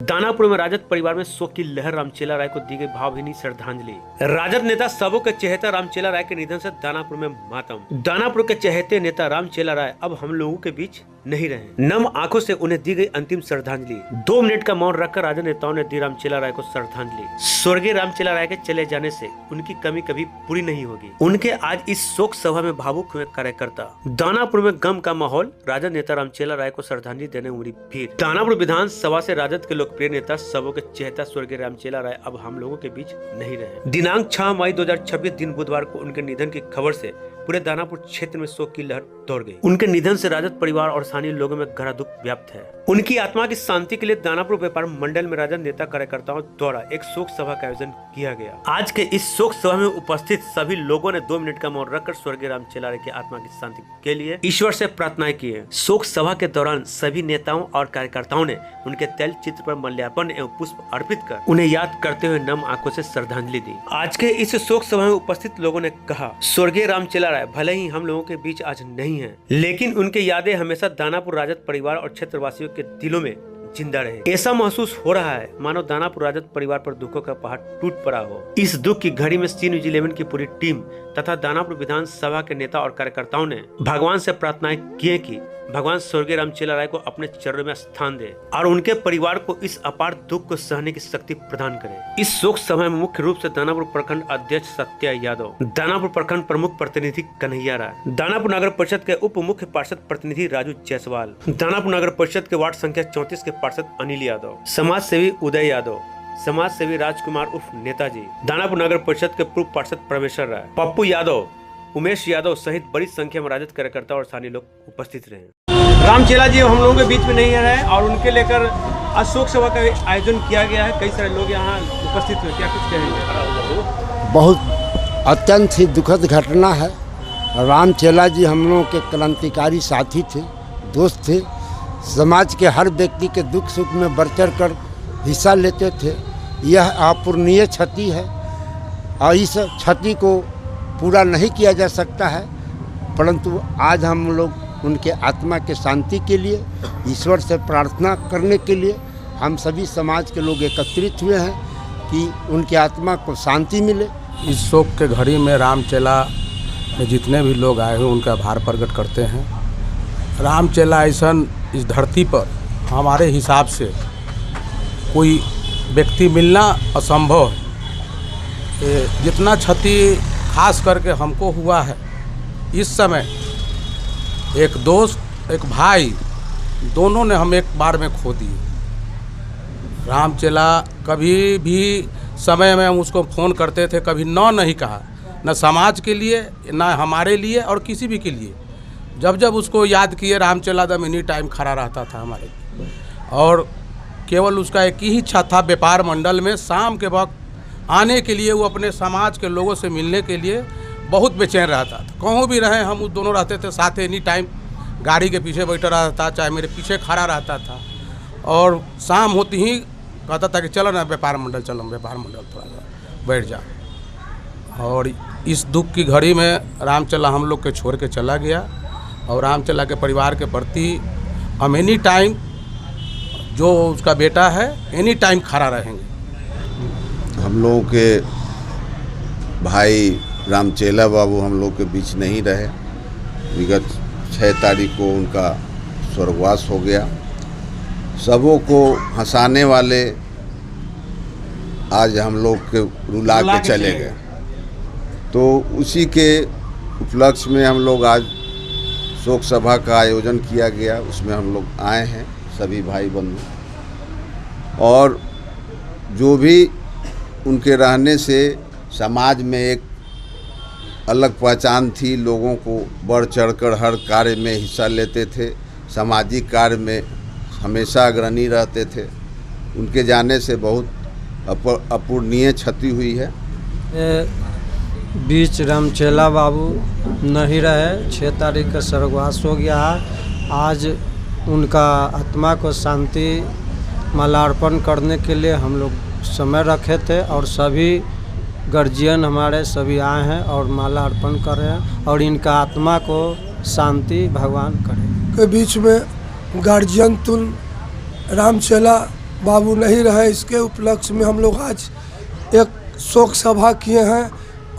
दानापुर में राजद परिवार में शोक की लहर, रामचेला राय को दी गई भावभीनी श्रद्धांजलि। राजद नेता सबों के चहेता रामचेला राय के निधन से दानापुर में मातम। दानापुर के चहेते नेता रामचेला राय अब हम लोगों के बीच नहीं रहे। नम आंखों से उन्हें दी गई अंतिम श्रद्धांजलि। 2 मिनट का मौन रखकर राजद नेताओं ने दी रामचेला राय को श्रद्धांजलि। स्वर्गीय रामचेला राय के चले जाने से उनकी कमी कभी पूरी नहीं होगी। उनके आज इस शोक सभा में भावुक हुए कार्यकर्ता। दानापुर में गम का माहौल, राजद नेता रामचेला राय को श्रद्धांजलि देने उमड़ी भीड़। दानापुर विधानसभा से राजद के लोकप्रिय नेता सबों के चहेता स्वर्गीय रामचेला राय अब हम लोगों के बीच नहीं रहे। दिनांक 6 मई 2026 दिन बुधवार को उनके निधन की खबर से पूरे दानापुर क्षेत्र में शोक की लहर दौड़ गई। उनके निधन से राजद परिवार और स्थानीय लोगों में गहरा दुख व्याप्त है। उनकी आत्मा की शांति के लिए दानापुर व्यापार मंडल में राजद नेता कार्यकर्ताओं द्वारा एक शोक सभा का आयोजन किया गया। आज के इस शोक सभा में उपस्थित सभी लोगों ने 2 मिनट का मौन रखकर स्वर्गीय रामचेला राय की आत्मा की शांति के लिए ईश्वर से प्रार्थनाएं की है। शोक सभा के दौरान सभी नेताओं और कार्यकर्ताओं ने उनके तैल चित्र पर माल्यार्पण एवं पुष्प अर्पित कर उन्हें याद करते हुए नम आंखों से श्रद्धांजलि दी। आज के इस शोक सभा में उपस्थित लोगों ने कहा, स्वर्गीय रामचेला राय भले ही हम लोगों के बीच आज नहीं है, लेकिन उनकी यादें हमेशा दानापुर राजद परिवार और क्षेत्रवासियों के दिलों में जिंदा रहे। ऐसा महसूस हो रहा है मानो दानापुर राजद परिवार पर दुखों का पहाड़ टूट पड़ा हो। इस दुख की घड़ी में सी न्यूज 11 की पूरी टीम तथा दानापुर विधानसभा के नेता और कार्यकर्ताओं ने भगवान से प्रार्थनाएं की कि भगवान स्वर्गीय रामचेला राय को अपने चरणों में स्थान दे और उनके परिवार को इस अपार दुख को सहने की शक्ति प्रदान करे। इस शोक सभा में मुख्य रूप से दानापुर प्रखंड अध्यक्ष सत्या यादव, दानापुर प्रखंड प्रमुख प्रतिनिधि कन्हैया राय, दानापुर नगर परिषद के उप मुख्य पार्षद प्रतिनिधि राजू जायसवाल, दानापुर नगर परिषद के वार्ड संख्या 34 के पार्षद अनिल यादव, समाज सेवी उदय यादव, समाज सेवी राजकुमार उर्फ नेताजी, दानापुर नगर परिषद के पूर्व पार्षद परमेश्वर राय, पप्पू यादव, उमेश यादव सहित बड़ी संख्या में राजद कार्यकर्ता और स्थानीय लोग उपस्थित रहे। रामचेला जी हम लोगों के बीच में नहीं रहे और उनके लेकर अशोक सभा का आयोजन किया गया है। कई सारे लोग यहाँ उपस्थित हुए, क्या कुछ कहेंगे? बहुत अत्यंत ही दुखद घटना है। रामचेला जी हम लोगों के क्रांतिकारी साथी थे, दोस्त थे। समाज के हर व्यक्ति के दुख सुख में बढ़ चढ़ कर हिस्सा लेते थे। यह अपूरणीय क्षति है और इस क्षति को पूरा नहीं किया जा सकता है, परंतु आज हम लोग उनके आत्मा के शांति के लिए ईश्वर से प्रार्थना करने के लिए हम सभी समाज के लोग एकत्रित हुए हैं कि उनकी आत्मा को शांति मिले। इस शोक के घड़ी में रामचेला में जितने भी लोग आए हुए उनका आभार प्रकट करते हैं। रामचेला ऐसा इस धरती पर हमारे हिसाब से कोई व्यक्ति मिलना असंभव है। जितना क्षति खास करके हमको हुआ है, इस समय एक दोस्त एक भाई दोनों ने हम एक बार में खो दिए। रामचेला कभी भी समय में हम उसको फ़ोन करते थे, कभी नहीं कहा, न समाज के लिए न हमारे लिए और किसी भी के लिए। जब जब उसको याद किए रामचेला दम एनी टाइम खड़ा रहता था हमारे। और केवल उसका एक ही इच्छा था, व्यापार मंडल में शाम के वक्त आने के लिए, वो अपने समाज के लोगों से मिलने के लिए बहुत बेचैन रहता था। कहूँ भी रहे हम उस दोनों रहते थे साथ, एनी टाइम गाड़ी के पीछे बैठा रहता था, चाहे मेरे पीछे खड़ा रहता था। और शाम होती ही कहता था कि चलो ना व्यापार मंडल, चलो व्यापार मंडल थोड़ा सा बैठ जा। और इस दुख की घड़ी में रामचेला हम लोग के छोड़ के चला गया और रामचेला के परिवार के प्रति हम एनी टाइम, जो उसका बेटा है, एनी टाइम खड़ा रहेंगे। हम लोगों के भाई रामचेला बाबू हम लोग के बीच नहीं रहे। विगत 6 तारीख को उनका स्वर्गवास हो गया। सबों को हंसाने वाले आज हम लोग के रुला के चले गए। तो उसी के उपलक्ष्य में हम लोग आज शोक सभा का आयोजन किया गया। उसमें हम लोग आए हैं सभी भाई बंधु, और जो भी उनके रहने से समाज में एक अलग पहचान थी। लोगों को बढ़ चढ़कर हर कार्य में हिस्सा लेते थे, सामाजिक कार्य में हमेशा अग्रणी रहते थे। उनके जाने से बहुत अपूरणीय क्षति हुई है। बीच रामचेला बाबू नहीं रहे, 6 तारीख का स्वर्गवास हो गया है। आज उनका आत्मा को शांति माल्यार्पण करने के लिए हम लोग समय रखे थे और सभी गार्जियन हमारे सभी आए हैं और माला अर्पण कर रहे हैं और इनका आत्मा को शांति भगवान करे। के बीच में गार्जियन तुल रामचेला बाबू नहीं रहे, इसके उपलक्ष्य में हम लोग आज एक शोक सभा किए हैं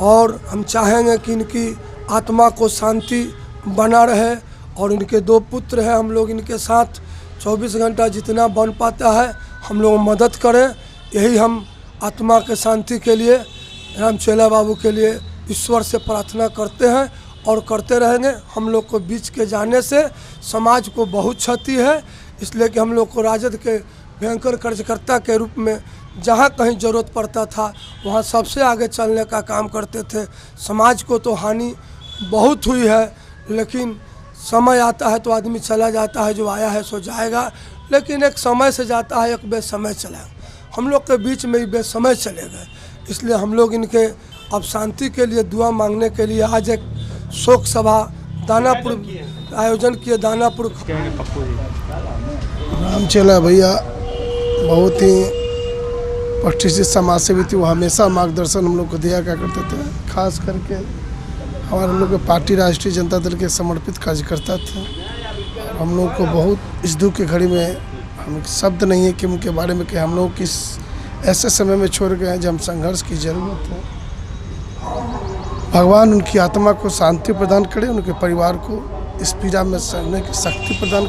और हम चाहेंगे कि इनकी आत्मा को शांति बना रहे। और इनके 2 पुत्र हैं, हम लोग इनके साथ 24 घंटा जितना बन पाता है हम लोग मदद करें। यही हम आत्मा के शांति के लिए रामचेला बाबू के लिए ईश्वर से प्रार्थना करते हैं और करते रहेंगे। हम लोग को बीच के जाने से समाज को बहुत क्षति है, इसलिए कि हम लोग को राजद के भयंकर कार्यकर्ता के रूप में जहाँ कहीं ज़रूरत पड़ता था वहाँ सबसे आगे चलने का काम करते थे। समाज को तो हानि बहुत हुई है, लेकिन समय आता है तो आदमी चला जाता है, जो आया है सो जाएगा, लेकिन एक समय से जाता है, एक बेसमय चला। हम लोग के बीच में ही बेसमय चले गए, इसलिए हम लोग इनके अब शांति के लिए दुआ मांगने के लिए आज एक शोक सभा दानापुर आयोजन किए। दानापुर रामचेला भैया बहुत ही प्रतिष्ठित समाज सेवी थे। वो हमेशा मार्गदर्शन हम लोग को दिया क्या करते थे, खास करके हमारे हम लोग के पार्टी राष्ट्रीय जनता दल के समर्पित कार्यकर्ता थे। हम लोग को बहुत इस दुख की घड़ी में हम शब्द नहीं है कि उनके बारे में कि हम लोग किस ऐसे समय में छोड़ गए हैं जब हम संघर्ष की ज़रूरत है। भगवान उनकी आत्मा को शांति प्रदान करे, उनके परिवार को इस पीड़ा में सहने की शक्ति प्रदान करे।